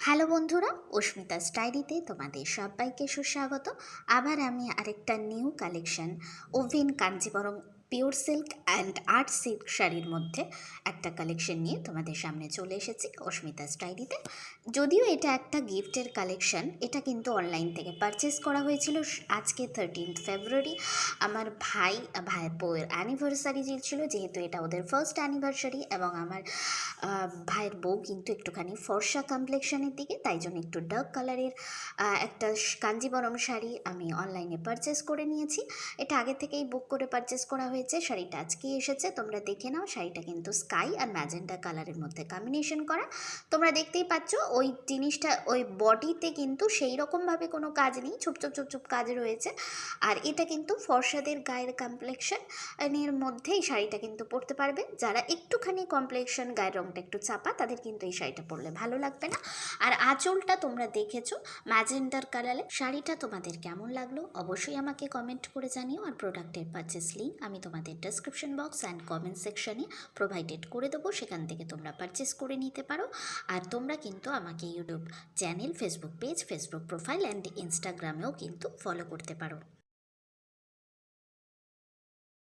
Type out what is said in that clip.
Hello বন্ধুরা, অস্মিতা স্টাইলিতে তোমাদের সবাইকে সুস্বাগত। আবার আমি আরেকটা নিউ কালেকশন ওভিন Kanjivaram pure silk and art silk শাড়ির মধ্যে একটা কালেকশন নিয়ে তোমাদের সামনে চলে এসেছি অস্মিতা স্টাইলিতে। যদিও এটা একটা গিফটের কালেকশন, এটা অনলাইন থেকে পারচেস করা হয়েছিল আজকে 13 ফেব্রুয়ারি। আমার ভাইয়ের বউয়ের অ্যানিভার্সারি ছিল, যেহেতু এটা ওদের ফার্স্ট অ্যানিভার্সারি, এবং আমার ভাইয়ের বউ একটুখানি ফর্সা কমপ্লেক্সনের দিকে, তাই জন্য একটু ডার্ক কালারের একটা কাঞ্জিবরম শাড়ি আমি অনলাইনে পারচেস করে নিয়েছি। এটা আগে থেকেই বুক করে পারচেস করা হয়েছে, শাড়িটা আজকেই এসেছে। তোমরা দেখে নাও, শাড়িটা স্কাই আর ম্যাজেন্টা কালারের মধ্যে কম্বিনেশন করা। তোমরা দেখতেই পাচ্ছ ওই জিনিসটা, ওই বডিতে সেই রকমভাবে কোনো কাজ নেই, ছোপ ছোপ ছোপ ছোপ কাজ রয়েছে। আর এটা ফর্সাদের গায়ের কমপ্লেক্সন এর মধ্যে এই শাড়িটা পরতে পারবে। যারা একটুখানি কমপ্লেক্সন, গায়ের রঙটা একটু চাপা, তাদের এই শাড়িটা পরলে ভালো লাগবে না। আর আঁচলটা তোমরা দেখেছো ম্যাজেন্ডার কালারে। শাড়িটা তোমাদের কেমন লাগলো অবশ্যই আমাকে কমেন্ট করে জানিও। আর প্রোডাক্টের পারচেস লিঙ্ক আমি তোমাদের ডেসক্রিপশন বক্স অ্যান্ড কমেন্ট সেকশনে প্রোভাইডেড করে দেবো, সেখান থেকে তোমরা পারচেস করে নিতে পারো। আর তোমরা আমাকে YouTube channel, Facebook page, Facebook profile and ইনস্টাগ্রামেও ফলো করতে পারো।